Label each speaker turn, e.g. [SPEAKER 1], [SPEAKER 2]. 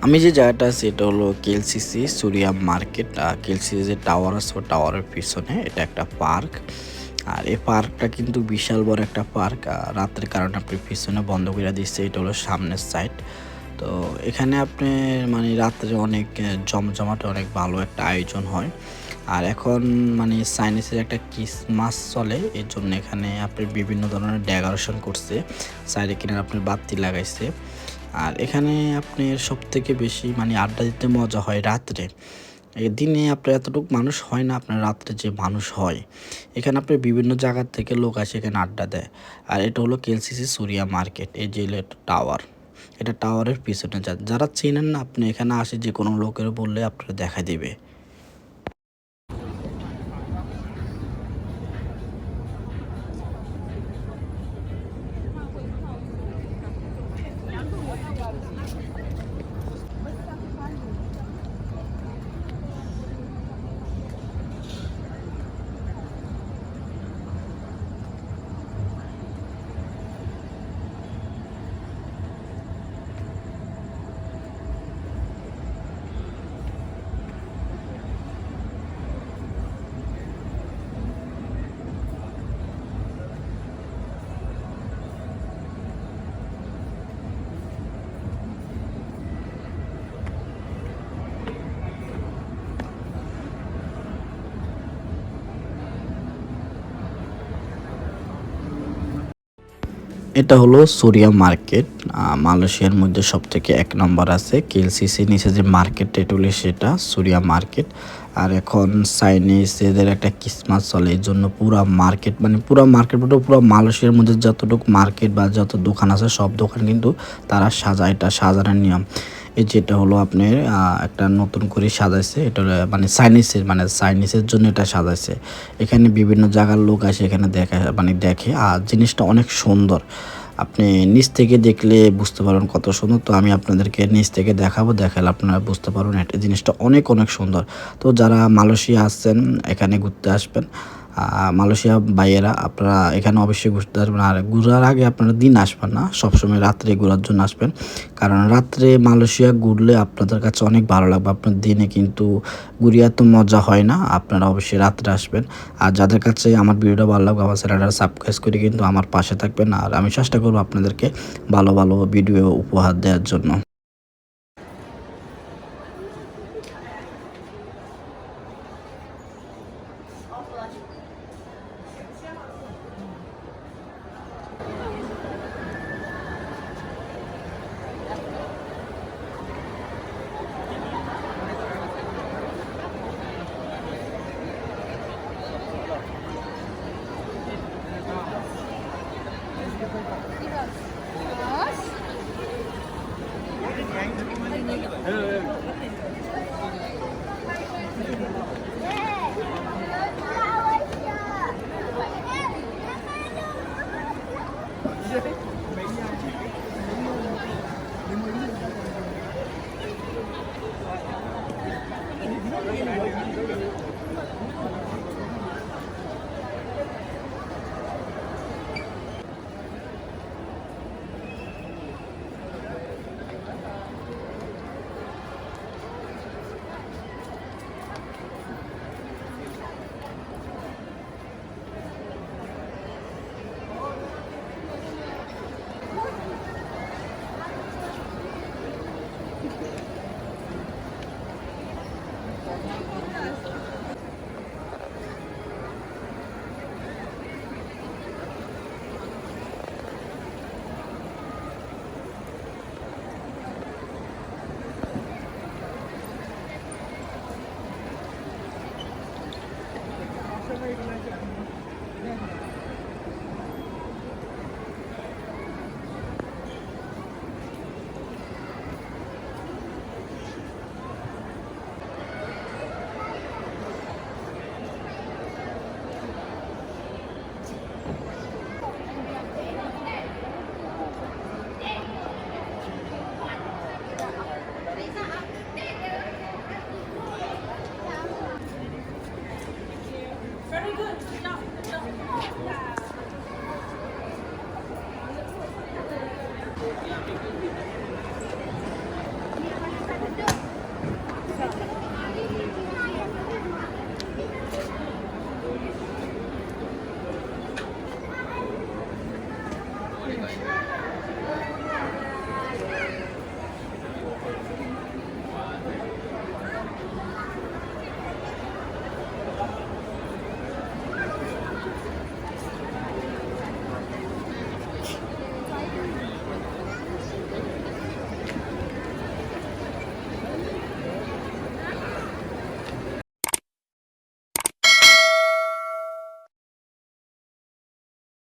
[SPEAKER 1] আমি যে জায়গাটা আছি এটা হলো কেএলসিসি সুরিয়া মার্কেট। কেএলসিসি যে টাওয়ার আছে ও টাওয়ারের পিছনে এটা একটা পার্ক। আর এই পার্কটা কিন্তু বিশাল বড় একটা পার্ক। রাতের কারণে আপনি পিছনে বন্ধ করে দিচ্ছে, এটা হলো সামনের সাইড। তো এখানে আপনি মানে রাত্রে অনেক জমজমাট, অনেক ভালো একটা আয়োজন হয়। আর এখন মানে চাইনিজের একটা ক্রিসমাস চলে, এর জন্য এখানে আপনি বিভিন্ন ধরনের ডেকোরেশন করছে, সাইডে কিনারে আপনার বাতি লাগাইছে। আর এখানে আপনি সব থেকে বেশি মানে আড্ডা দিতে মজা হয় রাত্রে। দিনে আপনার এতটুকু মানুষ হয় না, আপনার রাত্রে যে মানুষ হয়। এখানে আপনার বিভিন্ন জায়গার থেকে লোক আসে এখানে আড্ডা দেয়। আর এটা হলো কেএলসিসি সুরিয়া মার্কেট, এই যে টাওয়ার, এটা টাওয়ারের পিছনে যারা চেনেন না আপনি এখানে আসে যে কোনো লোকের বললে আপনারা দেখা দিবে। এটা হলো সুরিয়া মার্কেট। মালয়েশিয়ার মধ্যে সব থেকে 1 নম্বর আছে। কেএলসিসি নিচে যে মার্কেট এটা হলো সেটা সুরিয়া মার্কেট। আর এখন চাইনিজ এদের একটা ক্রিসমাস চলে, এই জন্য পুরা মার্কেট মানে পুরা মার্কেট বলতে পুরো মালয়েশিয়ার মধ্যে যতটুকু মার্কেট বা যত দোকান আছে সব দোকান কিন্তু তারা সাজায়, এটা সাজানোর নিয়ম। এই যেটা হলো আপনার একটা নতুন করে সাজাইছে, এটা মানে চাইনিজের জন্য এটা সাজাইছে। এখানে বিভিন্ন জায়গার লোক আসে এখানে দেখে আর জিনিসটা অনেক সুন্দর। আপনি নিচ থেকে দেখলে বুঝতে পারবেন কত সুন্দর। তো আমি আপনাদেরকে নিচ থেকে দেখালে আপনারা বুঝতে পারবেন এটা জিনিসটা অনেক অনেক সুন্দর। তো যারা মালয়েশিয়া আসছেন এখানে ঘুরতে আসবেন, মালয়েশিয়া ভাইয়েরা আপনারা এখানে অবশ্যই ঘুরতে আসবেন। আর ঘোরার আগে আপনারা দিন আসবেন না, সবসময় রাত্রে ঘোরার জন্য আসবেন, কারণ রাত্রে মালয়েশিয়া ঘুরলে আপনাদের কাছে অনেক ভালো লাগবে। আপনার দিনে কিন্তু ঘুরে এত মজা হয় না, আপনারা অবশ্যই রাত্রে আসবেন। আর যাদের কাছে আমার ভিডিওটা ভালো লাগবে আমার চ্যানেলটা সাবস্ক্রাইব করে কিন্তু আমার পাশে থাকবেন। আর আমি চেষ্টা করবো আপনাদেরকে ভালো ভালো ভিডিও উপহার দেওয়ার জন্য।
[SPEAKER 2] Yeah.